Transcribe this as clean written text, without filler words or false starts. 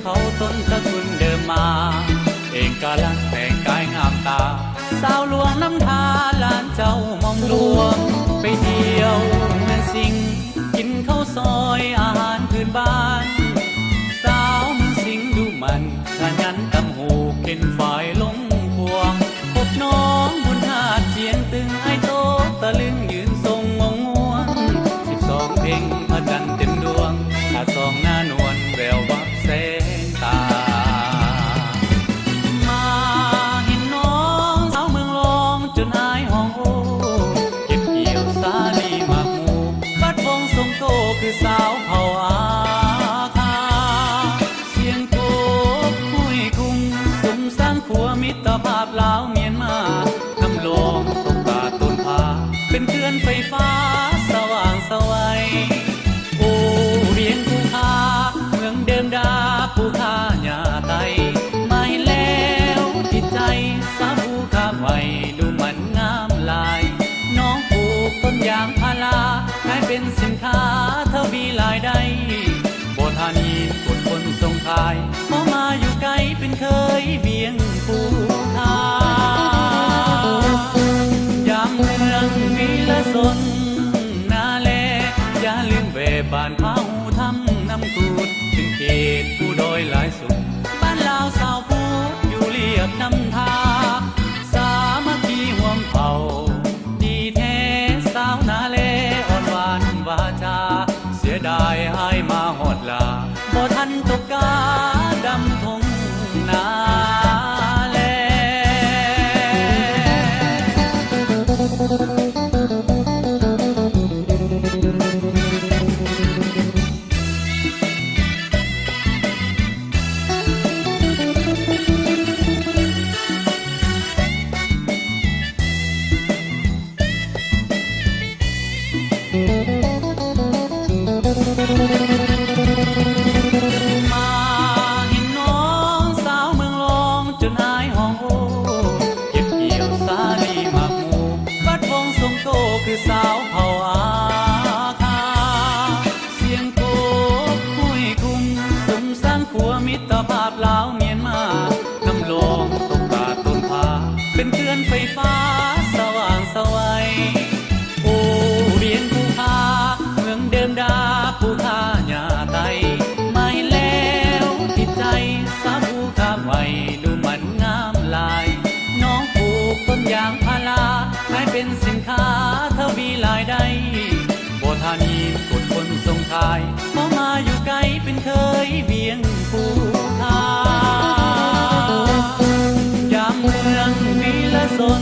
เขาต้นตระกูลเดิมมาเองกาลังแต่งกายงามตาสาวหลวงน้ำทาลานเจ้ามอมหลวงไปเที่ยวเมืองสิงห์กินข้าวซอยอาหารพื้นบ้านสาวเมืองสิงห์ดูมันขยันตำหูเข็นฝ่ายลงพวงพบน้องบุญนาถเสียงตึงไอโตตะลึงยืนทรงงงง่วง12เพ่งพระจันทร์เต็มดวงตาสองหน้านวลแวววับแสงตามาเห็นน้องสาวเมืองรองจนอายห้องโอเก็บเกี่ยวสาลีหมากหมูบัดวงทรงโตคือสาวเผ่าอาคาเสียงโกบคุยคุ้มสุมสร้างขัวมิตรภาพลาวเมียนมาน้ำลองตกตาต้นพาเป็นเพื่อนไฟฟ้าสว่างสวัยโอ้เรียนผู้ค้าเมืองเดิมดาผู้ค้าหญ้าไตมาเห็นแล้วจิตใจสาวผู้ค้าไว้ดูมันงามลายน้องปลูกต้นยางพาราขายเป็นสินค้าทวีรายได้บ่ทานีกดคนส่งขายพอมาอยู่ไกลเป็นเคยเบียงผู้ค้ายามเมืองวีละสนนาแลอย่าลืมแวะบ้านพาหูทำน้ำกรูดถึงเขตผู้ดอยหลายสุดบ้านลาวสาวพูดอยู่เรียบน้ำทาสามัคคีห่วมเผ่าดีแท้สาวนาแลอ่อนหวานวาจาเสียดายให้มาหอดลาบ่ทันตกกาดำทงนาแลมาเห็นน้องสาวเมืองรองจนอายห้องโอเก็บเกี่ยวสาลีหมากหมูบัดวงทรงโตคือสาวเผ่าอาคาเสียงโกบคุยคุ้มสุมสร้างขัวมิตรภาพลาวเมียนมาน้ำลองตกตาต้นพาเป็นเพื่อนไฟฟ้าสว่างสวัยโอ้เรียนผู้ค้าเมืองเดิมดาผู้ค้าหญ้าไตมาเห็นแล้วติดใจสาวผู้ค้าไว้ดูมันงามลายน้องปลูกต้นยางพาราขายเป็นสินค้าทวีรายได้บ่ทานีกดคนส่งขายพอมาอยู่ไกลเป็นเคยเบียงผู้ค้ายามเมืองวีละสน